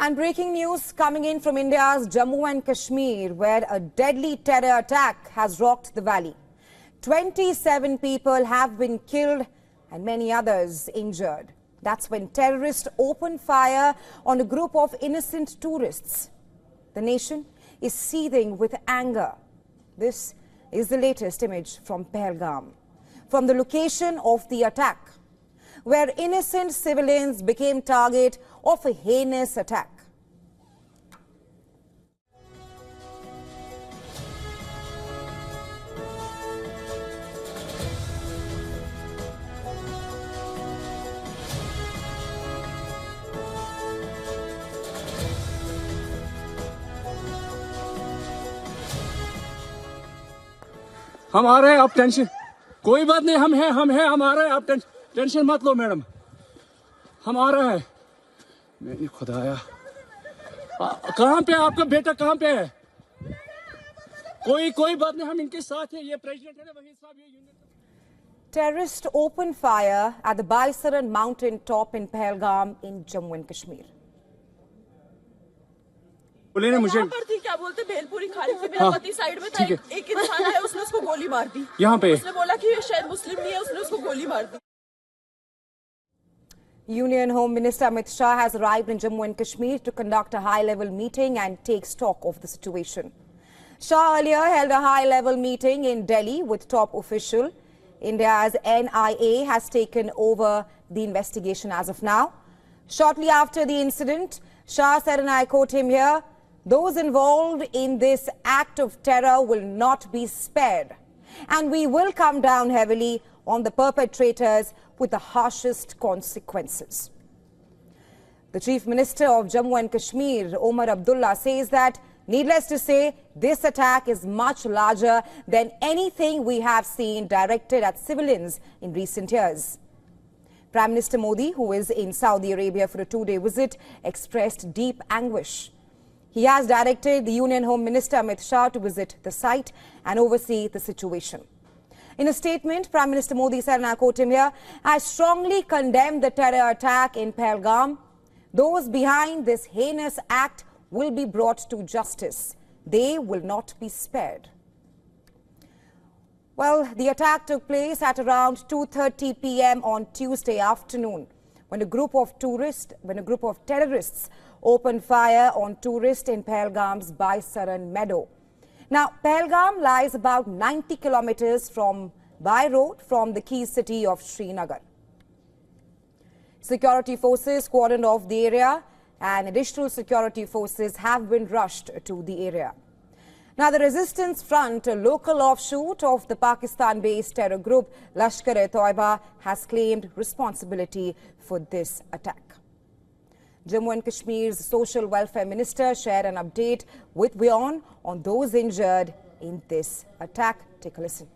And breaking news coming in from India's Jammu and Kashmir, where a deadly terror attack has rocked the valley. 27 people have been killed and many others injured. That's when terrorists opened fire on a group of innocent tourists. The nation is seething with anger. This is the latest image from Pahalgam, from the location of the attack, where innocent civilians became target of a heinous attack. हम आ रहे हैं, आप tension कोई बात नहीं, हम हैं हम आ रहे हैं, आप टेंशन मत लो मैडम, हम आ रहे हैं। मेरी खुदाया, कहाँ पे आपका बेटा, कहाँ पे है? कोई बात नहीं, हम इनके साथ हैं, ये प्रेसिडेंट है वही साहब, ये Terrorists opened fire at the Baisaran mountain top in Pahalgam in Jammu and Kashmir. बोले ना मुझे क्या बोलते भेलपुरी खाने से मेरा पति साइड में था, एक इंसान है, उसने उसको गोली मार दी। यहाँ पे उसने बोला कि शायद मुस्लिम नहीं है, उसने उसको गोली मार दी। Union Home Minister Amit Shah has arrived in Jammu and Kashmir to conduct a high-level meeting and take stock of the situation. Shah earlier held a high-level meeting in Delhi with top official. India's NIA has taken over the investigation as of now. Shortly after the incident, Shah said, and I quote him here, "Those involved in this act of terror will not be spared, and we will come down heavily on the perpetrators with the harshest consequences." The Chief Minister of Jammu and Kashmir, Omar Abdullah, says that, needless to say, this attack is much larger than anything we have seen directed at civilians in recent years. Prime Minister Modi, who is in Saudi Arabia for a two-day visit, expressed deep anguish. He has directed the Union Home Minister Amit Shah to visit the site and oversee the situation. In a statement, Prime Minister Modi said, and I quote him here, "I strongly condemn the terror attack in Pahalgam. Those behind this heinous act will be brought to justice. They will not be spared." Well, the attack took place at around 2:30 p.m. on Tuesday afternoon when a group of terrorists opened fire on tourists in Pahalgam's Baisaran meadow. Now, Pahalgam lies about 90 kilometers by road from the key city of Srinagar. Security forces cordoned off the area and additional security forces have been rushed to the area. Now, the Resistance Front, a local offshoot of the Pakistan-based terror group Lashkar-e-Toiba, has claimed responsibility for this attack. Jammu and Kashmir's Social Welfare Minister shared an update with WION on those injured in this attack. Take a listen.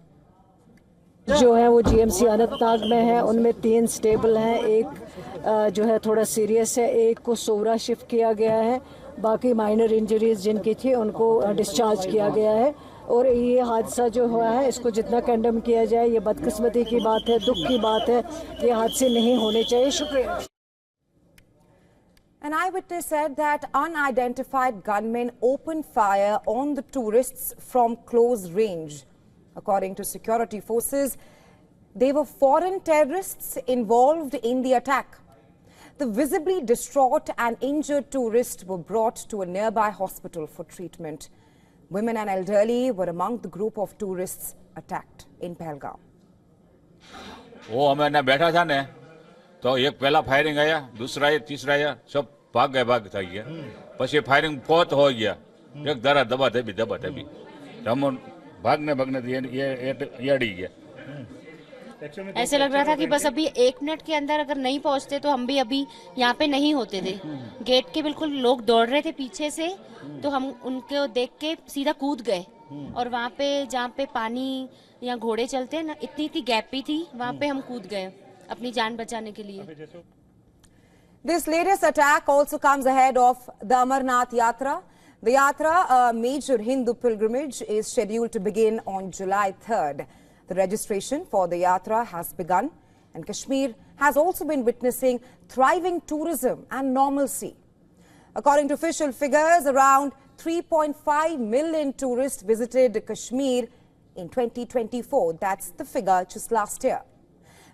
जो है वो GMC Anantnag में है, उनमें 3 stable हैं, एक जो है थोड़ा सीरियस है, एक को सोवरा शिफ्ट किया गया है, बाकी माइनर इंजरीज जिनकी थी उनको डिस्चार्ज किया गया है। और ये हादसा जो हुआ है इसको जितना कंडेम किया जाए, ये बदकिस्मती की बात है, दुख की बात है, ये हादसे नहीं होने चाहिए। शुक्रिया। An eyewitness said that unidentified gunmen opened fire on the tourists from close range. According to security forces, they were foreign terrorists involved in the attack. The visibly distraught and injured tourists were brought to a nearby hospital for treatment. Women and elderly were among the group of tourists attacked in Pahalgam. वो हमें ना बैठा था ने तो एक पहला firing आया, दूसरा आया, तीसरा आया, सब भाग गया, પછી फायरिंग बहुत हो गया, एक दरा दबा दबी हम भागने ये अड़ी गया। ऐसे लग रहा था कि बस अभी 1 मिनट के अंदर अगर नहीं पहुंचते तो हम भी अभी यहाँ पे नहीं होते थे। गेट के बिल्कुल लोग दौड़ रहे थे पीछे से, तो हम उनको देख के सीधा कूद गए और वहाँ पे जहाँ पे पानी या घोड़े चलते हैं ना, इतनी गैप भी थी, वहाँ पे हम कूद गए अपनी जान बचाने के लिए। This latest attack also comes ahead of the Amarnath Yatra. The Yatra, a major Hindu pilgrimage, is scheduled to begin on July 3rd. The registration for the Yatra has begun, and Kashmir has also been witnessing thriving tourism and normalcy. According to official figures, around 3.5 million tourists visited Kashmir in 2024. That's the figure just last year.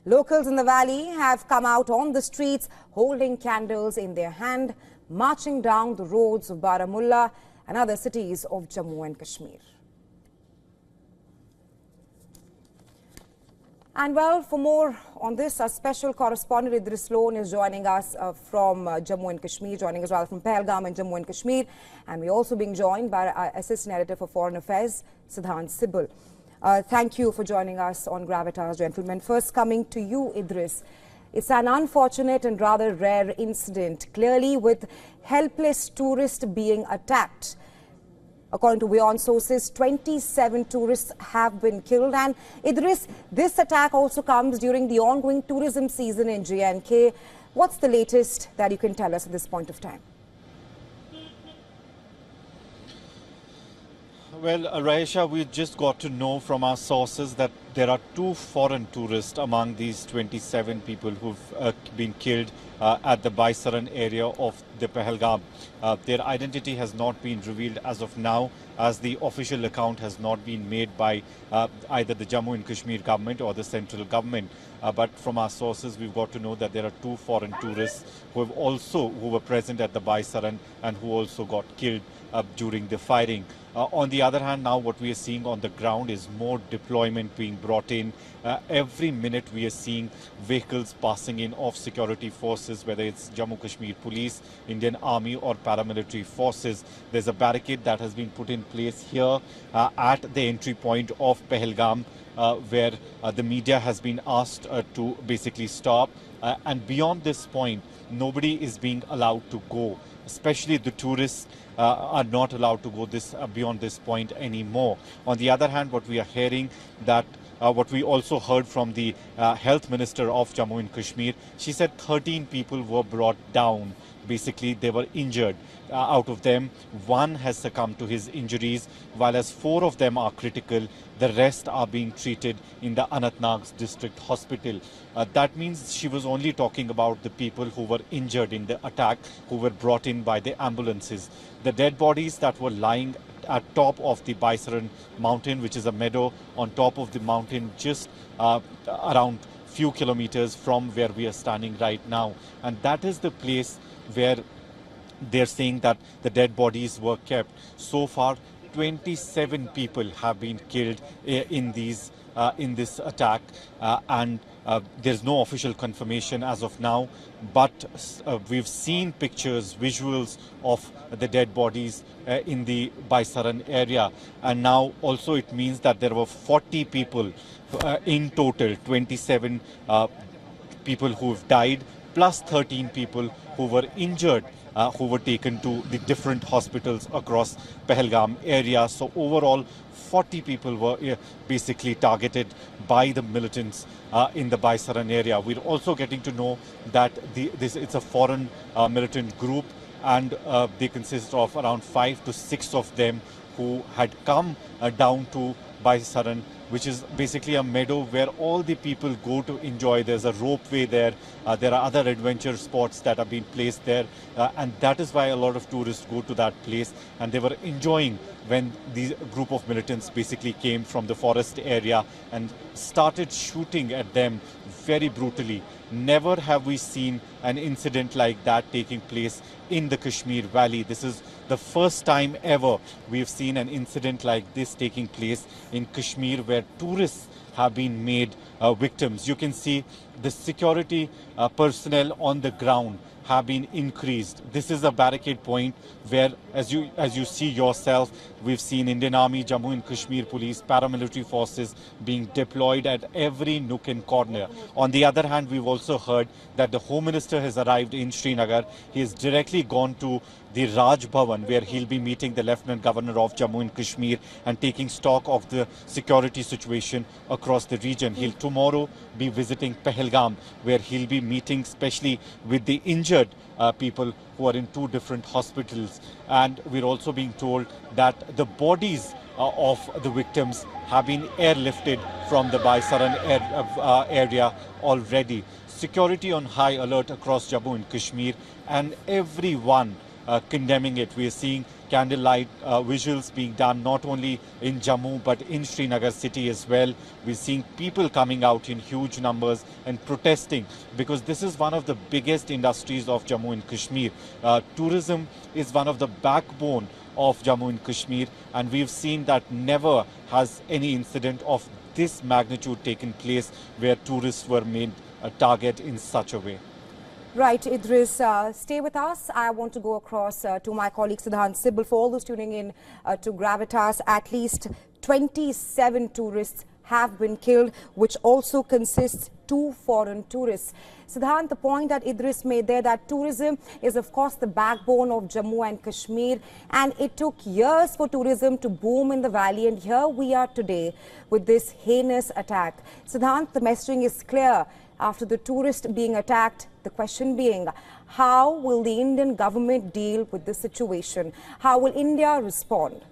Locals in the valley have come out on the streets holding candles in their hand, marching down the roads of Baramulla and other cities of Jammu and Kashmir. And well, for more on this, our special correspondent Idris Loan is joining us from Jammu and Kashmir, joining us rather from Pahalgam and Jammu and Kashmir. And we're also being joined by our Assistant Editor for Foreign Affairs, Siddhant Sibal. Thank you for joining us on Gravitas, gentlemen. First, coming to you, Idris. It's an unfortunate and rather rare incident, clearly with helpless tourists being attacked. According to WION sources, 27 tourists have been killed. And Idris, this attack also comes during the ongoing tourism season in J&K. What's the latest that you can tell us at this point of time? Well, Raisha, we just got to know from our sources that there are 2 foreign tourists among these 27 people who've been killed at the Baisaran area of the Pahalgam. Their identity has not been revealed as of now, as the official account has not been made by either the Jammu and Kashmir government or the central government. But from our sources, we've got to know that there are 2 foreign tourists who were present at the Baisaran and who also got killed during the firing. On the other hand, now what we are seeing on the ground is more deployment being brought in. Every minute we are seeing vehicles passing in of security forces, whether it's Jammu Kashmir Police, Indian Army or paramilitary forces. There's a barricade that has been put in place here at the entry point of Pahalgam, where the media has been asked to basically stop. And beyond this point, nobody is being allowed to go, especially the tourists are not allowed to go beyond this point anymore. On the other hand, what we are hearing that what we also heard from the health minister of Jammu and Kashmir, she said 13 people were brought down. Basically, they were injured. Out of them, 1 has succumbed to his injuries, while as 4 of them are critical. The rest are being treated in the Anantnag district hospital. That means she was only talking about the people who were injured in the attack, who were brought in by the ambulances. The dead bodies that were lying at top of the Baisaran mountain, which is a meadow on top of the mountain, just around few kilometers from where we are standing right now. And that is the place where they're saying that the dead bodies were kept. So far, 27 people have been killed in this attack, and there's no official confirmation as of now, but we've seen pictures, visuals of the dead bodies in the Baisaran area. And now also it means that there were 40 people in total, 27 people who've died, plus 13 people who were injured, who were taken to the different hospitals across Pahalgam area. So overall, 40 people were basically targeted by the militants in the Baisaran area. We're also getting to know that it's a foreign militant group, and they consist of around 5 to 6 of them who had come down to Baisaran, which is basically a meadow where all the people go to enjoy. There's a ropeway there. There are other adventure spots that have been placed there. And that is why a lot of tourists go to that place. And they were enjoying when the group of militants basically came from the forest area and started shooting at them very brutally. Never have we seen an incident like that taking place in the Kashmir Valley. This is the first time ever we've seen an incident like this taking place in Kashmir, where tourists have been made victims. You can see the security personnel on the ground have been increased. This is a barricade point where, as you see yourself, we've seen Indian Army, Jammu and Kashmir Police, paramilitary forces being deployed at every nook and corner. On the other hand, we've also heard that the Home Minister has arrived in Srinagar. He has directly gone to the Raj Bhavan, where he'll be meeting the Lieutenant Governor of Jammu and Kashmir and taking stock of the security situation across the region. He'll tomorrow be visiting Pahalgam, where he'll be meeting especially with the injured people who are in 2 different hospitals. And we're also being told that the bodies of the victims have been airlifted from the Baisaran area already. Security on high alert across Jammu and Kashmir, and everyone condemning it. We are seeing candlelight visuals being done not only in Jammu but in Srinagar city as well. We're seeing people coming out in huge numbers and protesting because this is one of the biggest industries of Jammu and Kashmir. Tourism is one of the backbone of Jammu and Kashmir, and we've seen that never has any incident of this magnitude taken place where tourists were made a target in such a way. Right, Idris, stay with us. I want to go across to my colleague Siddhant Sibal. For all those tuning in to Gravitas, at least 27 tourists have been killed, which also consists 2 foreign tourists. Siddhant, the point that Idris made there, that tourism is of course the backbone of Jammu and Kashmir, and it took years for tourism to boom in the valley, and here we are today with this heinous attack. Siddhant, the messaging is clear. After the tourist being attacked, the question being, how will the Indian government deal with this situation? How will India respond?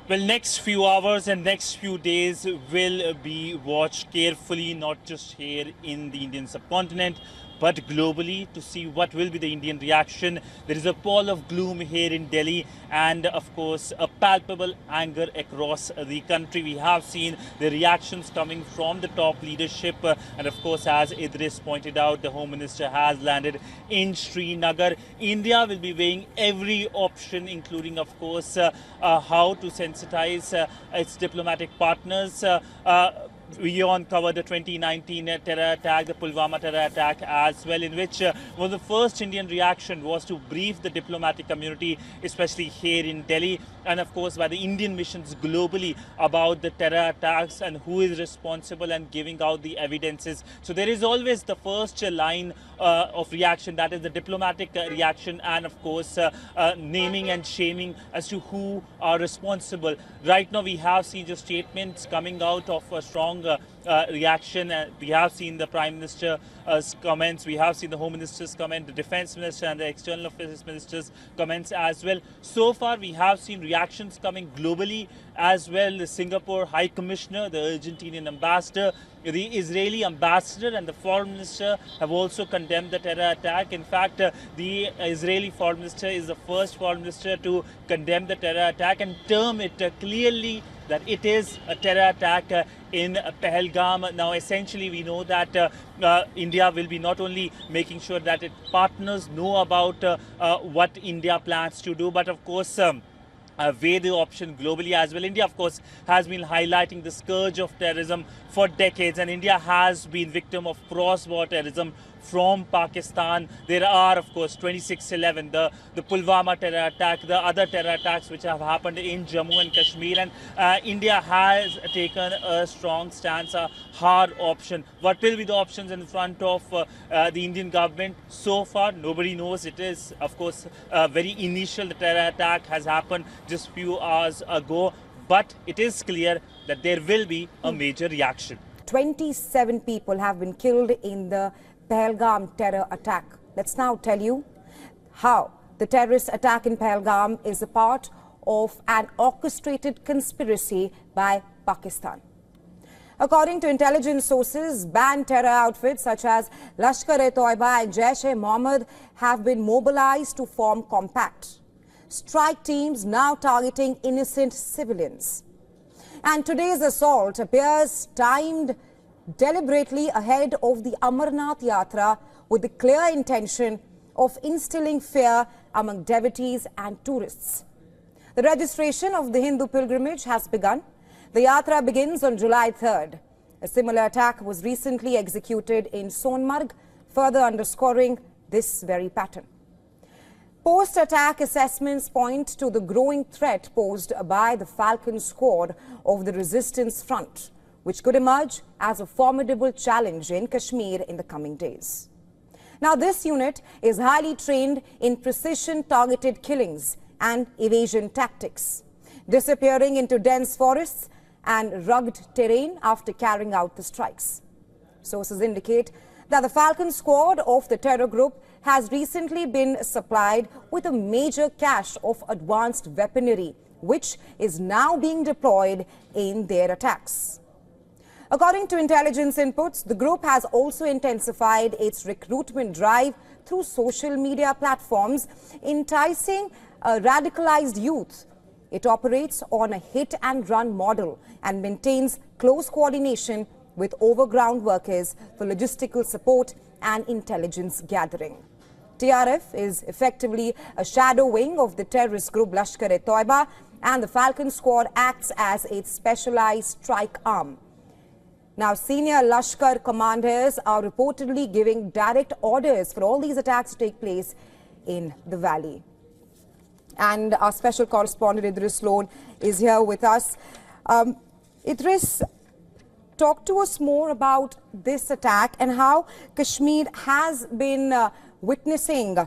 Well, next few hours and next few days will be watched carefully, not just here in the Indian subcontinent, but globally, to see what will be the Indian reaction. There is a pall of gloom here in Delhi and, of course, a palpable anger across the country. We have seen the reactions coming from the top leadership. And, of course, as Idris pointed out, the Home Minister has landed in Srinagar. India will be weighing every option, including, of course, how to sensitize its diplomatic partners. WION covered the 2019 terror attack, the Pulwama terror attack as well, in which one of the first Indian reaction was to brief the diplomatic community, especially here in Delhi, and of course by the Indian missions globally about the terror attacks and who is responsible and giving out the evidences. So there is always the first line of reaction, that is the diplomatic reaction, and of course naming and shaming as to who are responsible. Right now we have seen just statements coming out of a strong reaction. We have seen the Prime Minister's comments, we have seen the Home Minister's comment, the Defence Minister and the External Affairs Minister's comments as well. So far we have seen reactions coming globally as well. The Singapore High Commissioner, the Argentinian Ambassador, the Israeli Ambassador and the Foreign Minister have also condemned the terror attack. In fact, the Israeli Foreign Minister is the first Foreign Minister to condemn the terror attack and term it clearly that it is a terror attack in Pahalgam. Now, essentially, we know that India will be not only making sure that its partners know about what India plans to do, but of course, weigh the option globally as well. India, of course, has been highlighting the scourge of terrorism for decades, and India has been victim of cross-border terrorism from Pakistan. There are, of course, 26/11, the Pulwama terror attack, the other terror attacks which have happened in Jammu and Kashmir, and India has taken a strong stance, a hard option. What will be the options in front of the Indian government? So far, nobody knows. It is, of course, very initial. The terror attack has happened just few hours ago, but it is clear that there will be a major reaction. 27 people have been killed in the Pahalgam terror attack. Let's now tell you how the terrorist attack in Pahalgam is a part of an orchestrated conspiracy by Pakistan. According to intelligence sources, banned terror outfits such as Lashkar-e-Toiba and Jaish-e-Mohammed have been mobilized to form compact strike teams now targeting innocent civilians. And today's assault appears timed deliberately ahead of the Amarnath Yatra with the clear intention of instilling fear among devotees and tourists. The registration of the Hindu pilgrimage has begun. The Yatra begins on July 3rd. A similar attack was recently executed in Sonmarg, further underscoring this very pattern. Post-attack assessments point to the growing threat posed by the Falcon Squad of the Resistance Front, which could emerge as a formidable challenge in Kashmir in the coming days. Now, this unit is highly trained in precision-targeted killings and evasion tactics, disappearing into dense forests and rugged terrain after carrying out the strikes. Sources indicate that the Falcon Squad of the terror group has recently been supplied with a major cache of advanced weaponry, which is now being deployed in their attacks. According to intelligence inputs, the group has also intensified its recruitment drive through social media platforms, enticing radicalized youth. It operates on a hit-and-run model and maintains close coordination with overground workers for logistical support and intelligence gathering. TRF is effectively a shadow wing of the terrorist group Lashkar-e-Toiba, and the Falcon Squad acts as its specialized strike arm. Now, senior Lashkar commanders are reportedly giving direct orders for all these attacks to take place in the valley. And our special correspondent Idris Loan is here with us. Idris, talk to us more about this attack and how Kashmir has been witnessing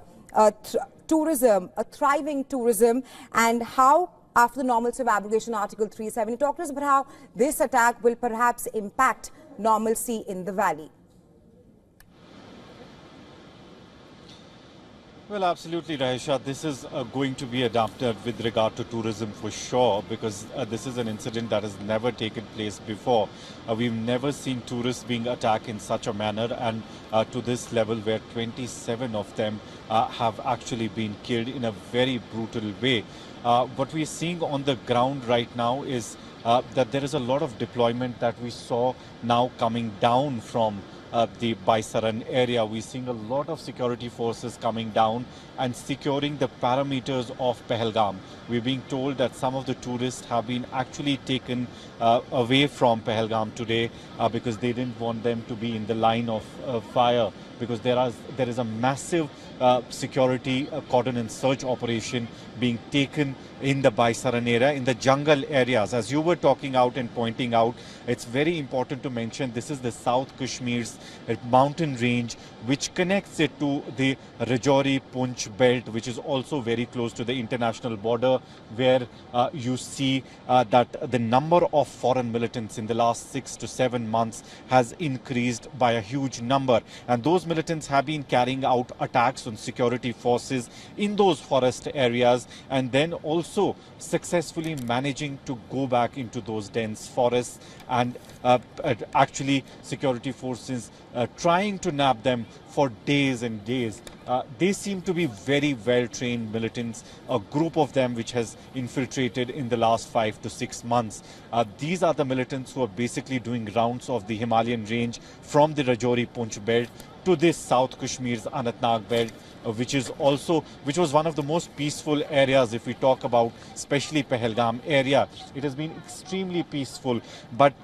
tourism, a thriving tourism, and how, after the normalcy of abrogation Article 370, talk to us about how this attack will perhaps impact normalcy in the valley. Well, absolutely, Rahisha. This is going to be adapted with regard to tourism for sure, because this is an incident that has never taken place before. We've never seen tourists being attacked in such a manner, and to this level where 27 of them have actually been killed in a very brutal way. What we're seeing on the ground right now is that there is a lot of deployment that we saw now coming down from the Baisaran area. We're seeing a lot of security forces coming down and securing the parameters of Pahalgam. We're being told that some of the tourists have been actually taken away from Pahalgam today because they didn't want them to be in the line of fire, because there is a massive security cordon and search operation being taken in the Baisaran area, in the jungle areas. As you were talking out and pointing out, it's very important to mention this is the South Kashmir's mountain range, which connects it to the Rajouri-Poonch belt, which is also very close to the international border, where you see that the number of foreign militants in the last 6 to 7 months has increased by a huge number. And those militants have been carrying out attacks on security forces in those forest areas, and then also successfully managing to go back into those dense forests, and actually security forces trying to nab them for days and days. They seem to be very well-trained militants, a group of them which has infiltrated in the last 5 to 6 months. These are the militants who are basically doing rounds of the Himalayan range from the Rajouri-Poonch belt to this South Kashmir's Anantnag belt, which was one of the most peaceful areas if we talk about especially Pahalgam area. It has been extremely peaceful, but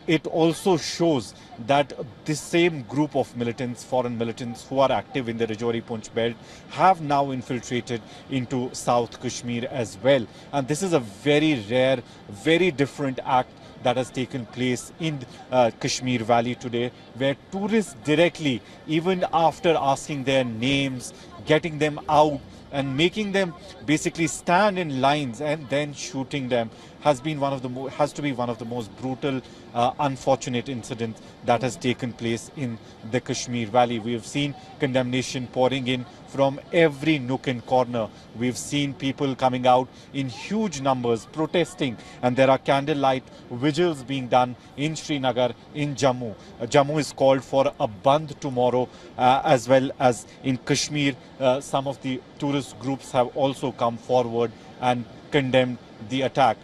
it also shows that this same group of militants, foreign militants who are active in the Rajouri-Poonch belt, have now infiltrated into South Kashmir as well. And this is a very rare, very different act that has taken place in Kashmir Valley today, where tourists directly, even after asking their names, getting them out and making them basically stand in lines and then shooting them, has to be one of the most brutal, unfortunate incidents that has taken place in the Kashmir Valley. We have seen condemnation pouring in from every nook and corner. We've seen people coming out in huge numbers protesting, and there are candlelight vigils being done in Srinagar, in Jammu. Jammu is called for a bandh tomorrow, as well as in Kashmir. Some of the tourist groups have also come forward and condemned the attack.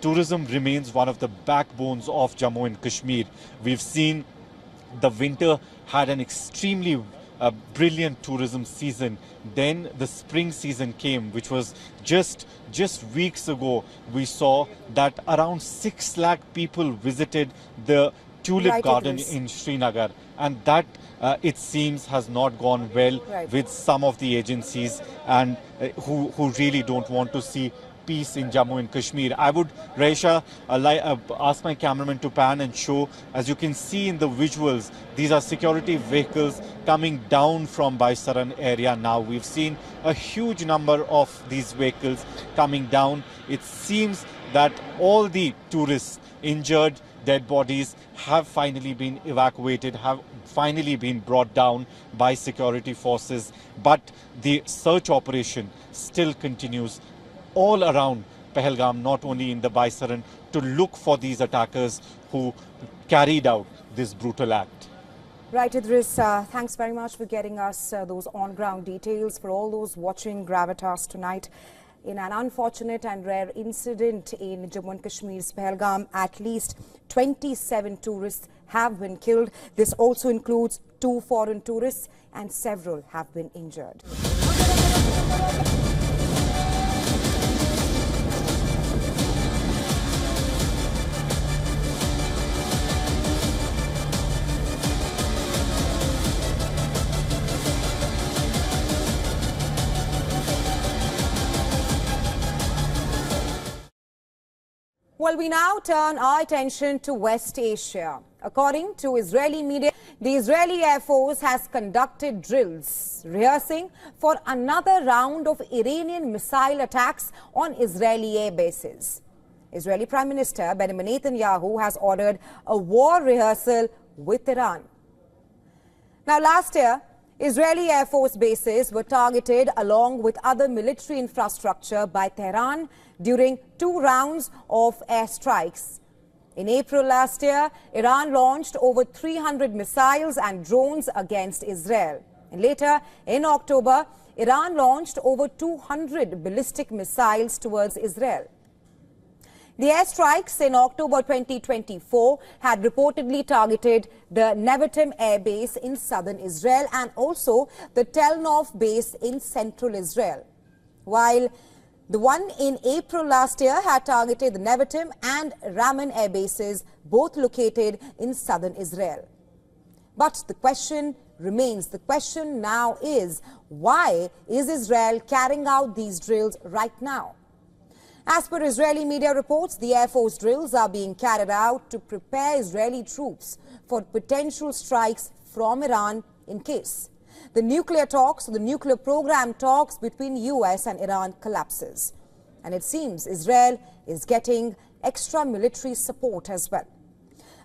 Tourism remains one of the backbones of Jammu and Kashmir. We've seen the winter had an extremely brilliant tourism season. Then the spring season came, which was just weeks ago. We saw that around 6 lakh people visited the Tulip Garden in Srinagar, and that it seems has not gone well with some of the agencies, and who really don't want to see peace in Jammu and Kashmir. I would, Raisha, ask my cameraman to pan and show. As you can see in the visuals, these are security vehicles coming down from Baisaran area now. We've seen a huge number of these vehicles coming down. It seems that all the tourists injured, dead bodies have finally been evacuated, have finally been brought down by security forces. But the search operation still continues all around Pahalgam, not only in the Baisaran, to look for these attackers who carried out this brutal act. Right, Idris, thanks very much for getting us those on-ground details. For all those watching Gravitas tonight, in an unfortunate and rare incident in Jammu and Kashmir's Pahalgam, at least 27 tourists have been killed. This also includes 2 foreign tourists and several have been injured. Well, we now turn our attention to West Asia. According to Israeli media, the Israeli Air Force has conducted drills, rehearsing for another round of Iranian missile attacks on Israeli air bases. Israeli Prime Minister Benjamin Netanyahu has ordered a war rehearsal with Iran. Now, last year, Israeli Air Force bases were targeted along with other military infrastructure by Tehran during 2 rounds of airstrikes. In April last year, Iran launched over 300 missiles and drones against Israel. And later, in October, Iran launched over 200 ballistic missiles towards Israel. The airstrikes in October 2024 had reportedly targeted the Nevatim Air Base in southern Israel and also the Tel Nof base in central Israel, while the one in April last year had targeted the Nevatim and Raman air bases, both located in southern Israel. But the question remains. The question now is, why is Israel carrying out these drills right now? As per Israeli media reports, the Air Force drills are being carried out to prepare Israeli troops for potential strikes from Iran in case the nuclear talks, the nuclear program talks between US and Iran collapses. And it seems Israel is getting extra military support as well.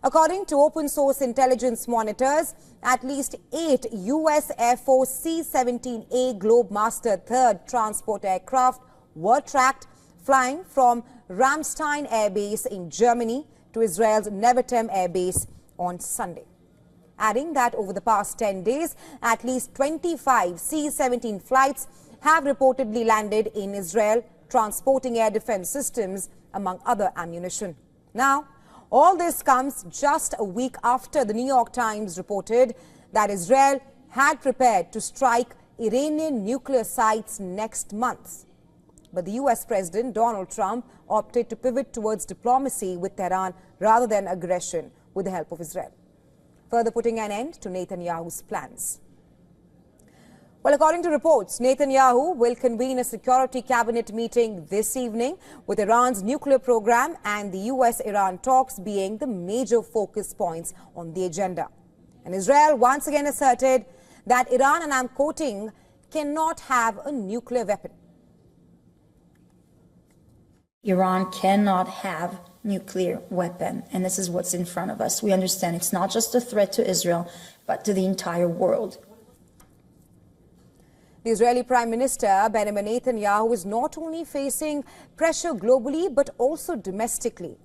According to open source intelligence monitors, at least 8 US Air Force C-17A Globemaster III transport aircraft were tracked flying from Ramstein Air Base in Germany to Israel's Nevatim Air Base on Sunday. Adding that over the past 10 days, at least 25 C-17 flights have reportedly landed in Israel, transporting air defense systems, among other ammunition. Now, all this comes just a week after the New York Times reported that Israel had prepared to strike Iranian nuclear sites next month. But the US President Donald Trump opted to pivot towards diplomacy with Tehran rather than aggression with the help of Israel, further putting an end to Netanyahu's plans. Well, according to reports, Netanyahu will convene a security cabinet meeting this evening with Iran's nuclear program and the US-Iran talks being the major focus points on the agenda. And Israel once again asserted that Iran, and I'm quoting, cannot have a nuclear weapon. Iran cannot have nuclear weapon, and this is what's in front of us. We understand it's not just a threat to Israel, but to the entire world. The Israeli Prime Minister Benjamin Netanyahu is not only facing pressure globally, but also domestically.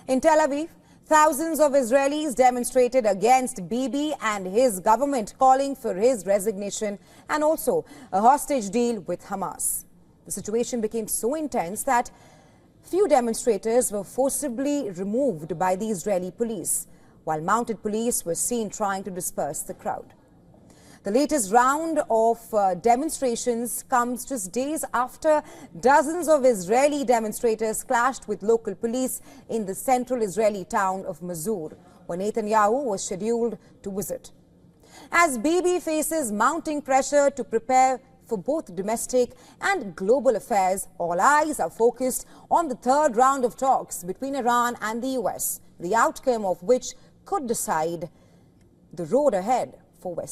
In Tel Aviv, thousands of Israelis demonstrated against Bibi and his government, calling for his resignation and also a hostage deal with Hamas. The situation became so intense that few demonstrators were forcibly removed by the Israeli police, while mounted police were seen trying to disperse the crowd. The latest round of demonstrations comes just days after dozens of Israeli demonstrators clashed with local police in the central Israeli town of Mazur, where Netanyahu was scheduled to visit. As Bibi faces mounting pressure to prepare for both domestic and global affairs, all eyes are focused on the third round of talks between Iran and the US, the outcome of which could decide the road ahead for West